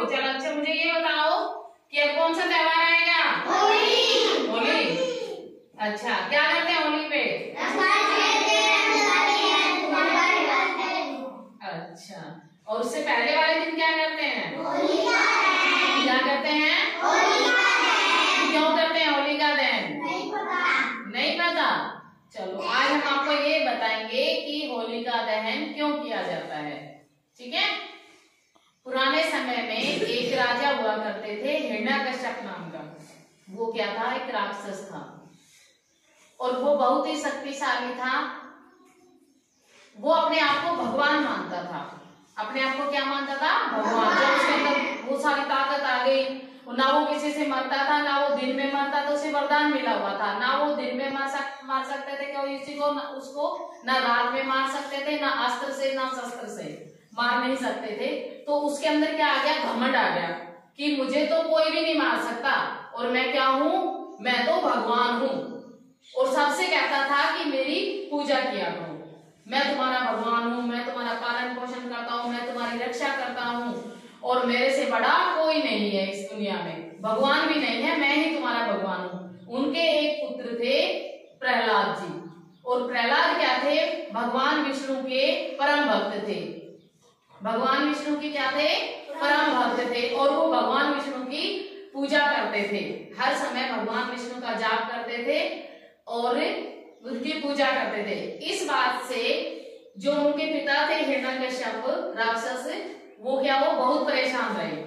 चलो अच्छा मुझे ये बताओ कि अब कौन सा त्योहार आएगा? होली। होली, अच्छा क्या करते हैं होली पे? अच्छा, और उससे पहले वाले दिन क्या करते हैं? क्या करते हैं? क्यों करते हैं होलिका दहन? नहीं पता। चलो आज हम आपको ये बताएंगे कि होलिका दहन क्यों किया जाता है। ठीक है, पुराने समय में एक राजा हुआ करते थे हिरण्यकश्यप नाम का। वो क्या था? एक राक्षस था और वो बहुत ही शक्तिशाली था। वो अपने आप को भगवान मानता था। अपने आप को क्या मानता था? भगवान। जब उसके अंदर वो सारी ताकत आ गई, ना वो किसी से मरता था, ना वो दिन में मरता, तो उसे वरदान मिला हुआ था। ना वो दिन में मार सकते थे किसी को, ना उसको ना रात में मार सकते थे, ना अस्त्र से ना शस्त्र से मार नहीं सकते थे। तो उसके अंदर क्या आ गया? घमंड आ गया कि मुझे तो कोई भी नहीं मार सकता और मैं क्या हूँ? मैं तो भगवान हूँ। और सबसे कहता था कि मेरी पूजा किया करो, मैं तुम्हारा भगवान हूँ, मैं तुम्हारा पालन पोषण करता हूँ, मैं तुम्हारी रक्षा करता हूँ और मेरे से बड़ा कोई नहीं है इस दुनिया में, भगवान भी नहीं है, मैं ही तुम्हारा भगवान हूँ। उनके एक पुत्र थे प्रहलाद जी, और प्रहलाद क्या थे? भगवान विष्णु के परम भक्त थे। भगवान विष्णु के क्या थे? परम भक्त थे। और वो भगवान विष्णु की पूजा करते थे, हर समय भगवान विष्णु का जाप करते थे और उनकी पूजा करते थे। इस बात से जो उनके पिता थे हिरण्यकश्यप राक्षस, वो क्या, वो बहुत परेशान रहे।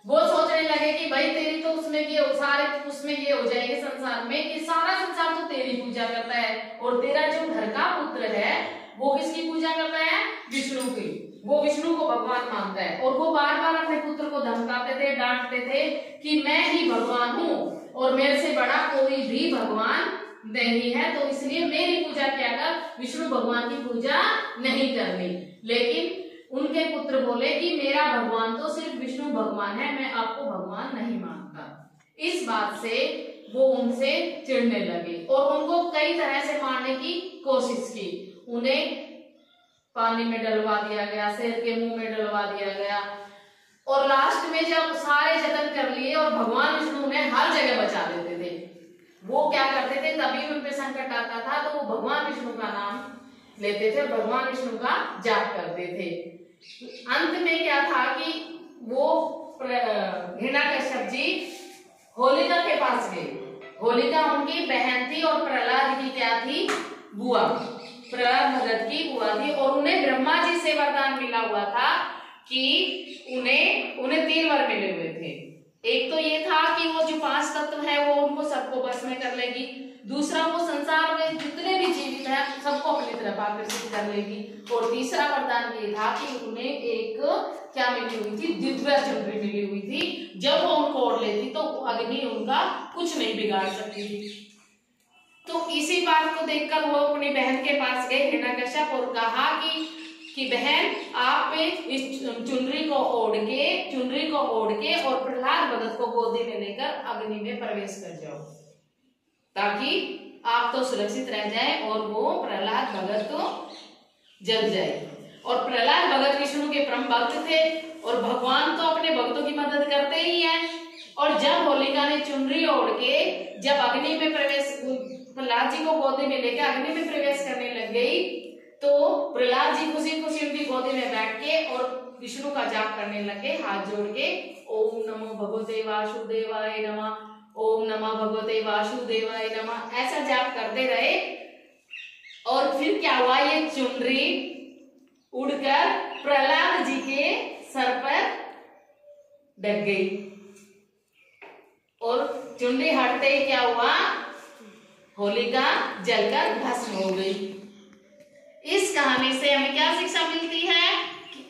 वो सोचने लगे कि भाई तेरी तो उसमें ये सारे उसमें ये हो जाएंगे संसार में कि सारा संसार तो तेरी पूजा करता है और तेरा जो घर का पुत्र है वो किसकी पूजा करता है? विष्णु की। वो विष्णु को भगवान मानता है और वो बार बार अपने पुत्र को धमकाते थे, डांटते थे कि मैं ही भगवान हूँ और मेरे से बड़ा कोई भी भगवान नहीं है, तो इसलिए मेरी पूजा क्या कर, विष्णु भगवान की पूजा नहीं करनी। लेकिन उनके पुत्र बोले कि मेरा भगवान तो सिर्फ विष्णु भगवान है, मैं आपको भगवान नहीं मानता। इस बात से वो उनसे चिढ़ने लगे और उनको कई तरह से मारने की कोशिश की। उन्हें पानी में डलवा दिया गया, शेर के मुंह में डलवा दिया गया और लास्ट में जब सारे जतन कर लिए और भगवान विष्णु उन्हें हर जगह बचा देते थे, वो क्या करते थे? तभी उन पे संकट आता था तो वो भगवान विष्णु का नाम लेते थे, भगवान विष्णु का जाप करते थे। अंत में क्या था कि वो हिरण्यकश्यप जी होलिका के पास गए। होलिका उनकी बहन थी और प्रहलाद की क्या थी? बुआ। प्रहलाद भगत की बुआ थी और उन्हें ब्रह्मा जी से वरदान मिला हुआ था कि उन्हें 3 वर मिले हुए थे। एक तो ये था कि वो जो 5 तत्व है वो उनको सबको बस में कर लेगी। दूसरा, वो संसार में जितने भी जीवित है सबको अपनी तरफ आकर्षित कर लेगी। और तीसरा वरदान ये था कि उन्हें एक क्या मिली हुई थी? दिव्य चुनरी मिली हुई थी। जब वो उनको ओढ़ लेती तो अग्नि उनका कुछ नहीं बिगाड़ सकती थी। तो इसी बात को देखकर वो अपनी बहन के पास गए हिरण्यकश्यप और कहा कि बहन आप इस चुनरी को ओढ़ के और प्रहलाद भगत को गोदी में लेकर अग्नि में प्रवेश कर जाओ, ताकि आप तो सुरक्षित रह जाए और वो प्रहलाद भगत तो जल जाए। और प्रहलाद भगत विष्णु के परम भक्त थे और भगवान तो अपने भक्तों की मदद करते ही हैं। और जब होलिका ने चुनरी ओढ़ के जब अग्नि में प्रवेश, प्रहलाद जी को गोदी में लेकर अग्नि में प्रवेश करने लग गई, तो प्रहलाद जी खुशी खुशी उनकी गोदी में बैठ के और विष्णु का जाप करने लगे हाथ जोड़ के। ओम नमो भगवते वासुदेवाय नमः, ओम नमः भगवते वासुदेवाय नमः, ऐसा जाप करते रहे। और फिर क्या हुआ? ये चुनरी उड़कर प्रहलाद जी के सर पर ढक गई और चुनरी हटते ही क्या हुआ? होलिका जलकर भस्म हो गई। इस कहानी से हमें क्या शिक्षा मिलती है?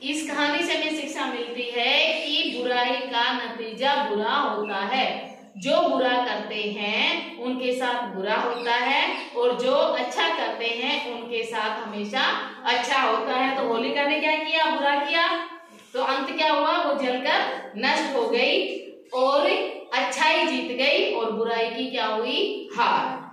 इस कहानी से हमें शिक्षा मिलती है कि बुराई का नतीजा बुरा होता है। जो बुरा करते हैं उनके साथ बुरा होता है और जो अच्छा करते हैं उनके साथ हमेशा अच्छा होता है। तो होलिका ने क्या किया? बुरा किया, तो अंत क्या हुआ? वो जलकर नष्ट हो गई और अच्छाई जीत गई और बुराई की क्या हुई? हार।